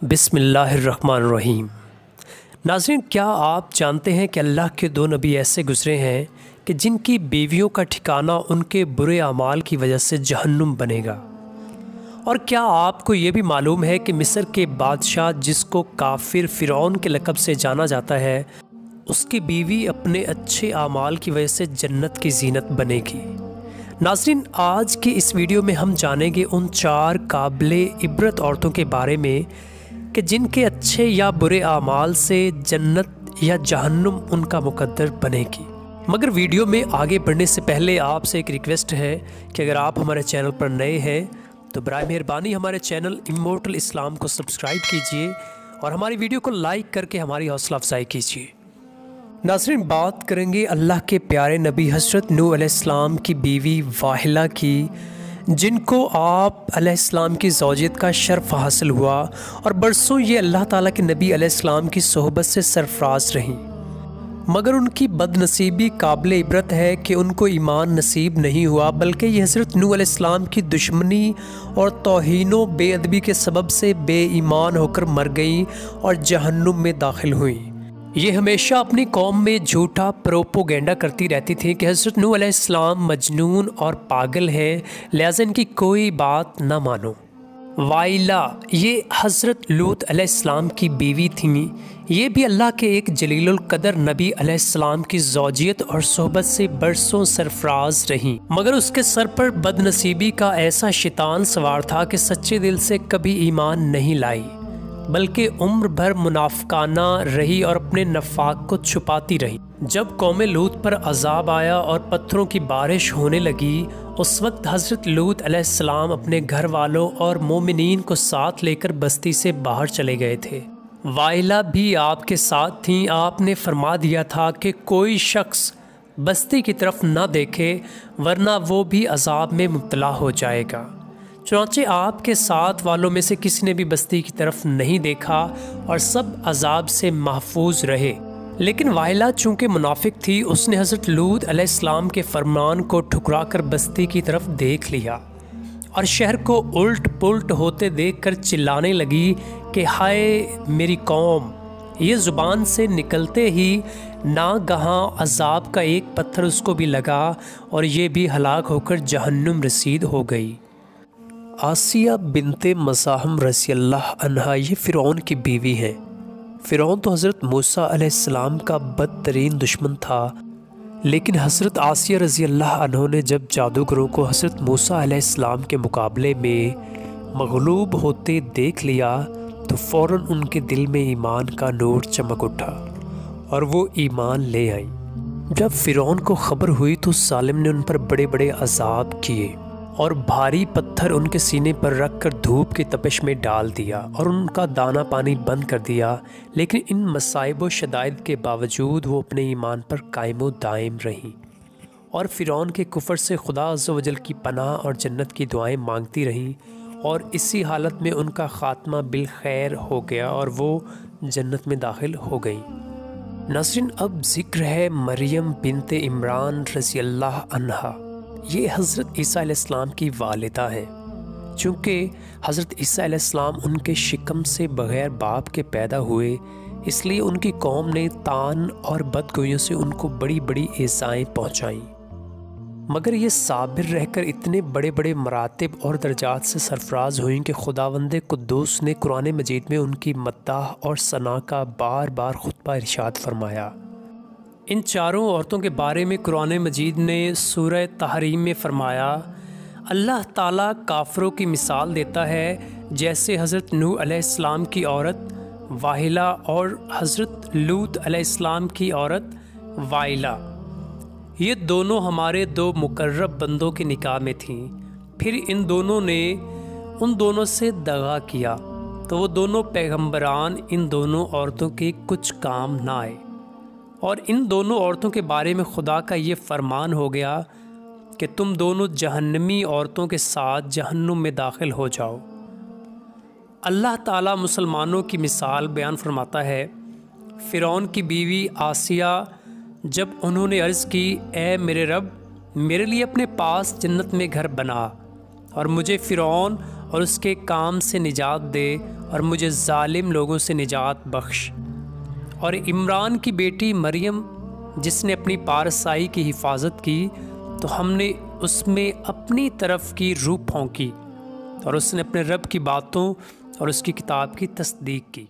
بسم اللہ الرحمن الرحیم۔ ناظرین، کیا آپ جانتے ہیں کہ اللہ کے دو نبی ایسے گزرے ہیں کہ جن کی بیویوں کا ٹھکانہ ان کے برے اعمال کی وجہ سے جہنم بنے گا؟ اور کیا آپ کو یہ بھی معلوم ہے کہ مصر کے بادشاہ جس کو کافر فرعون کے لقب سے جانا جاتا ہے، اس کی بیوی اپنے اچھے اعمال کی وجہ سے جنت کی زینت بنے گی؟ ناظرین، آج کی اس ویڈیو میں ہم جانیں گے ان 4 قابل عبرت عورتوں کے بارے میں کہ جن کے اچھے یا برے اعمال سے جنت یا جہنم ان کا مقدر بنے گی۔ مگر ویڈیو میں آگے بڑھنے سے پہلے آپ سے ایک ریکویسٹ ہے کہ اگر آپ ہمارے چینل پر نئے ہیں تو برائے مہربانی ہمارے چینل امورٹل اسلام کو سبسکرائب کیجئے اور ہماری ویڈیو کو لائک کر کے ہماری حوصلہ افزائی کیجئے۔ ناظرین، بات کریں گے اللہ کے پیارے نبی حضرت نوح علیہ السلام کی بیوی واحلہ کی، جن کو آپ علیہ السلام کی زوجیت کا شرف حاصل ہوا اور برسوں یہ اللہ تعالیٰ کے نبی علیہ السلام کی صحبت سے سرفراز رہیں، مگر ان کی بد نصیبی قابل عبرت ہے کہ ان کو ایمان نصیب نہیں ہوا، بلکہ یہ حضرت نوح علیہ السلام کی دشمنی اور توہین و بے ادبی کے سبب سے بے ایمان ہو کر مر گئیں اور جہنم میں داخل ہوئیں۔ یہ ہمیشہ اپنی قوم میں جھوٹا پروپوگینڈا کرتی رہتی تھی کہ حضرت نوح علیہ السلام مجنون اور پاگل ہیں، لہذا ان کی کوئی بات نہ مانو۔ واحلہ یہ حضرت لوط علیہ السلام کی بیوی تھیں، یہ بھی اللہ کے ایک جلیل القدر نبی علیہ السلام کی زوجیت اور صحبت سے برسوں سرفراز رہیں، مگر اس کے سر پر بد نصیبی کا ایسا شیطان سوار تھا کہ سچے دل سے کبھی ایمان نہیں لائی، بلکہ عمر بھر منافقانہ رہی اور اپنے نفاق کو چھپاتی رہی۔ جب قوم لوط پر عذاب آیا اور پتھروں کی بارش ہونے لگی، اس وقت حضرت لوط علیہ السلام اپنے گھر والوں اور مومنین کو ساتھ لے کر بستی سے باہر چلے گئے تھے۔ واحلہ بھی آپ کے ساتھ تھیں۔ آپ نے فرما دیا تھا کہ کوئی شخص بستی کی طرف نہ دیکھے ورنہ وہ بھی عذاب میں مبتلا ہو جائے گا۔ چنانچہ آپ کے ساتھ والوں میں سے کسی نے بھی بستی کی طرف نہیں دیکھا اور سب عذاب سے محفوظ رہے، لیکن واحلہ چونکہ منافق تھی، اس نے حضرت لوط علیہ السلام کے فرمان کو ٹھکرا کر بستی کی طرف دیکھ لیا اور شہر کو الٹ پلٹ ہوتے دیکھ کر چلانے لگی کہ ہائے میری قوم۔ یہ زبان سے نکلتے ہی ناگہاں عذاب کا ایک پتھر اس کو بھی لگا اور یہ بھی ہلاک ہو کر جہنم رسید ہو گئی۔ آسیہ بنت مزاحم رضی اللہ عنہا یہ فرعون کی بیوی ہیں۔ فرعون تو حضرت موسیٰ علیہ السلام کا بدترین دشمن تھا، لیکن حضرت آسیہ رضی اللہ عنہ نے جب جادوگروں کو حضرت موسیٰ علیہ السلام کے مقابلے میں مغلوب ہوتے دیکھ لیا تو فوراً ان کے دل میں ایمان کا نور چمک اٹھا اور وہ ایمان لے آئیں۔ جب فرعون کو خبر ہوئی تو اس ظالم نے ان پر بڑے بڑے عذاب کیے اور بھاری پتھر ان کے سینے پر رکھ کر دھوپ کی تپش میں ڈال دیا اور ان کا دانا پانی بند کر دیا، لیکن ان مصائب و شدائد کے باوجود وہ اپنے ایمان پر قائم و دائم رہیں اور فرعون کے کفر سے خدا عز و جل کی پناہ اور جنت کی دعائیں مانگتی رہیں، اور اسی حالت میں ان کا خاتمہ بالخیر ہو گیا اور وہ جنت میں داخل ہو گئیں۔ ناظرین، اب ذکر ہے مریم بنت عمران رضی اللہ عنہا۔ یہ حضرت عیسیٰ علیہ السلام کی والدہ ہیں۔ چونکہ حضرت عیسیٰ علیہ السلام ان کے شکم سے بغیر باپ کے پیدا ہوئے، اس لیے ان کی قوم نے طعن اور بدگوئیوں سے ان کو بڑی بڑی ایذائیں پہنچائیں، مگر یہ صابر رہ کر اتنے بڑے بڑے مراتب اور درجات سے سرفراز ہوئیں کہ خداوند قدوس نے قرآن مجید میں ان کی مداح اور ثنا کا بار بار خطبہ ارشاد فرمایا۔ ان 4 عورتوں کے بارے میں قرآن مجید نے سورہ تحریم میں فرمایا، اللہ تعالیٰ کافروں کی مثال دیتا ہے جیسے حضرت نوح علیہ السلام کی عورت واحلہ اور حضرت لوط علیہ السلام کی عورت واحلہ، یہ دونوں ہمارے 2 مقرب بندوں کے نکاح میں تھیں، پھر ان دونوں نے ان دونوں سے دغا کیا تو وہ دونوں پیغمبران ان دونوں عورتوں کے کچھ کام نہ آئے، اور ان دونوں عورتوں کے بارے میں خدا کا یہ فرمان ہو گیا کہ تم دونوں جہنمی عورتوں کے ساتھ جہنم میں داخل ہو جاؤ۔ اللہ تعالیٰ مسلمانوں کی مثال بیان فرماتا ہے، فرعون کی بیوی آسیہ جب انہوں نے عرض کی، اے میرے رب، میرے لیے اپنے پاس جنت میں گھر بنا اور مجھے فرعون اور اس کے کام سے نجات دے اور مجھے ظالم لوگوں سے نجات بخش۔ اور عمران کی بیٹی مریم جس نے اپنی پارسائی کی حفاظت کی تو ہم نے اس میں اپنی طرف کی روح پھونکی، اور اس نے اپنے رب کی باتوں اور اس کی کتاب کی تصدیق کی۔